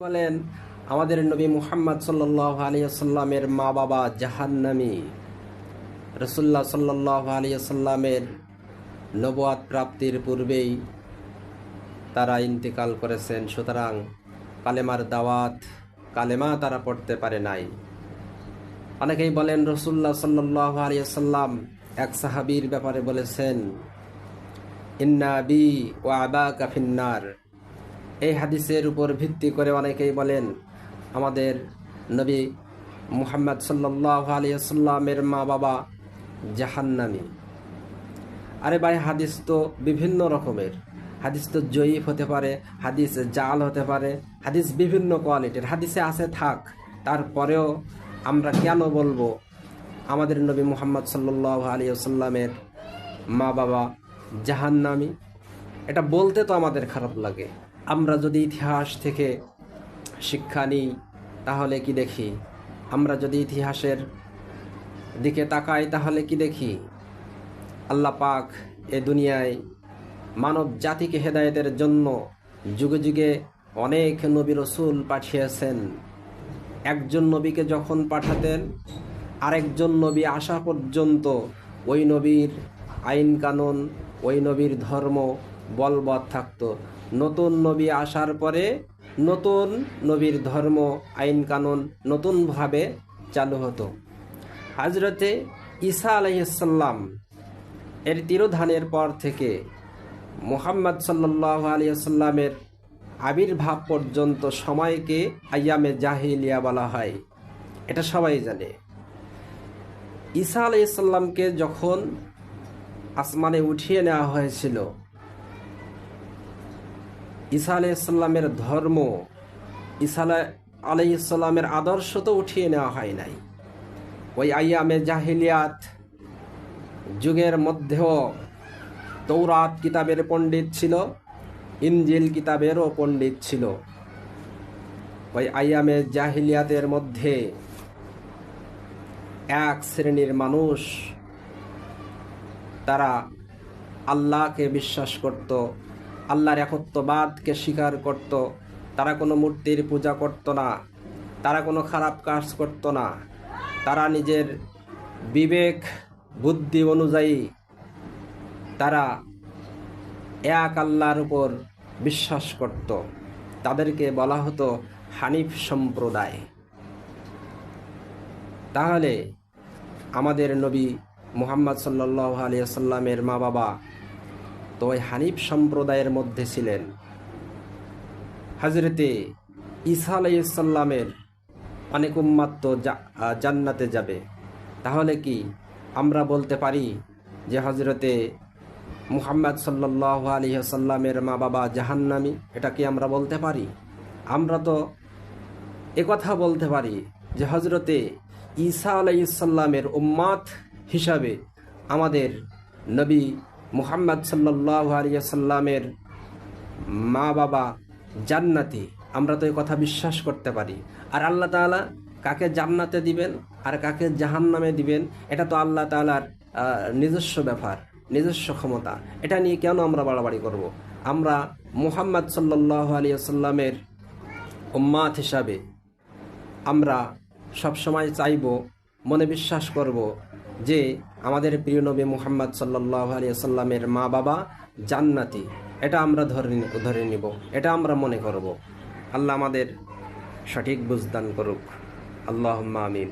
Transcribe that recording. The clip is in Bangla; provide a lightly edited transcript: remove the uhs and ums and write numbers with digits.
বলেন আমাদের নবী মুহাম্মদ সাল্লাল্লাহু আলাইহি ওয়াসাল্লামের মা বাবা জাহান্নামী। রাসূলুল্লাহ সাল্লাল্লাহু আলাইহি ওয়াসাল্লামের নবুয়াত প্রাপ্তির পূর্বেই তারা ইন্তেকাল করেছেন, সুতরাং কালেমার দাওয়াত কালেমা তারা পড়তে পারে নাই। অনেকেই বলেন রাসূলুল্লাহ সাল্লাল্লাহু আলাইহি ওয়াসাল্লাম এক সাহাবীর ব্যাপারে বলেছেন, ইন্না বি ওয়া আবাকা ফিন্নার। এই হাদিসের উপর ভিত্তি করে অনেকেই বলেন আমাদের নবী মুহাম্মদ সাল্লাল্লাহু আলাইহি ওয়াসাল্লামের মা বাবা জাহান্নামী। আরে ভাই, হাদিস তো বিভিন্ন রকমের। হাদিস তো জয়ীফ হতে পারে, হাদিস জাল হতে পারে, হাদিস বিভিন্ন কোয়ালিটির। হাদিসে আছে থাক, তারপরেও আমরা কেন বলবো আমাদের নবী মুহাম্মদ সাল্লাল্লাহু আলাইহি ওয়াসাল্লামের মা বাবা জাহান্নামী? এটা বলতে তো আমাদের খারাপ লাগে। আমরা যদি ইতিহাস থেকে শিক্ষা নিই তাহলে কি দেখি? আমরা যদি ইতিহাসের দিকে তাকাই তাহলে কি দেখি? আল্লাহ পাক এ দুনিয়ায় মানব জাতিকে হেদায়েতের জন্য যুগে যুগে অনেক নবী রসুল পাঠিয়েছেন। একজন নবীকে যখন পাঠাতেন, আরেকজন নবী আসা পর্যন্ত ওই নবীর আইন কানুন, ওই নবীর ধর্ম বলবৎ থাকতো। নতুন নবী আসার পরে নতুন নবীর ধর্ম আইন কানুন নতুনভাবে চালু হতো। হযরতে ঈসা আলাইহিস সালাম এর তিরোধানের পর থেকে মুহাম্মদ সাল্লাল্লাহু আলাইহি ওয়াসাল্লামের আবির্ভাব পর্যন্ত সময়কে আইয়ামে জাহিলিয়া বলা হয়, এটা সবাই জানে। ঈসা আলাইহিস সালামকে যখন আসমানে উঠিয়ে নেওয়া হয়েছিল, ঈসা আলাইহিস সালামের ধর্ম, ঈসা আলাইহিস সালামের আদর্শ তো উঠিয়ে নেওয়া হয় নাই। ওই আইয়ামে জাহিলিয়াত যুগের মধ্যেও তৌরাত কিতাবের পণ্ডিত ছিল, ইনজিল কিতাবেরও পণ্ডিত ছিল। ওই আইয়ামে জাহিলিয়াতের মধ্যে এক শ্রেণীর মানুষ, তারা আল্লাহকে বিশ্বাস করত, আল্লাহর একত্ববাদকে স্বীকার করত। তারা কোনো মূর্তির পূজা করত না, তারা কোনো খারাপ কাজ করত না। তারা নিজের বিবেক বুদ্ধি অনুযায়ী তারা এক আল্লাহর উপর বিশ্বাস করত। তাদেরকে বলা হতো হানিফ সম্প্রদায়। তাহলে আমাদের নবী মুহাম্মদ সাল্লাল্লাহু আলাইহি ওয়াসাল্লামের মা বাবা তো ওই হানিফ সম্প্রদায়ের মধ্যে ছিলেন। হযরতে ঈসা আলাইহিস সালামের অনেক উম্মত তো জান্নাতে যাবে। তাহলে কি আমরা বলতে পারি যে হযরতে মুহাম্মদ সাল্লাল্লাহু আলাইহি ওয়াসাল্লামের মা বাবা জাহান্নামী? এটা কি আমরা বলতে পারি? আমরা তো একথা বলতে পারি যে হযরতে ঈসা আলাইহিস সালামের উম্মত হিসাবে আমাদের নবী মুহাম্মদ সাল্লাল্লাহু আলাইহি ওয়াসাল্লামের মা বাবা জান্নাতি। আমরা তো এই কথা বিশ্বাস করতে পারি। আর আল্লাহ তাআলা কাকে জান্নাতে দিবেন আর কাকে জাহান্নামে দিবেন, এটা তো আল্লাহ তাআলার নিজস্ব ব্যাপার, নিজস্ব ক্ষমতা। এটা নিয়ে কেন আমরা বাড়াবাড়ি করব? আমরা মুহাম্মদ সাল্লাল্লাহু আলাইহি ওয়াসাল্লামের উম্মত হিসাবে আমরা সবসময় চাইব, মনে বিশ্বাস করব যে আমাদের প্রিয় নবী মুহাম্মদ সাল্লাল্লাহু আলাইহি ওয়াসাল্লামের মা বাবা জান্নাতি। এটা আমরা ধরে নিব, এটা আমরা মনে করব। আল্লাহ আমাদের সঠিক বুঝদান করুক। আল্লাহুম্মা আমিন।